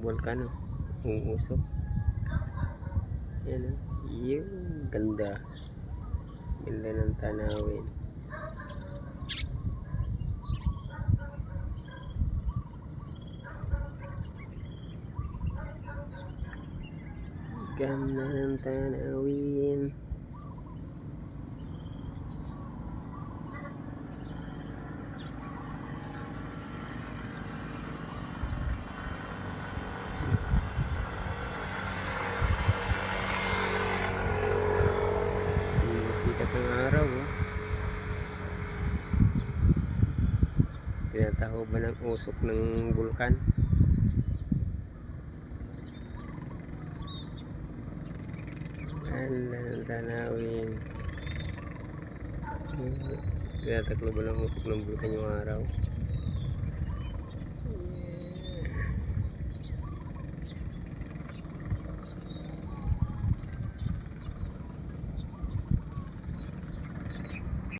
bulkan, uusok. Yan, yung ganda. Ganda ng tanawin. Ganda ng tanawin. Sikat ng araw, oh. Tinatahuban ng usok ng bulkan. Ganda ng tanawin. Tinatakloban ng usok ng bulkan yung araw.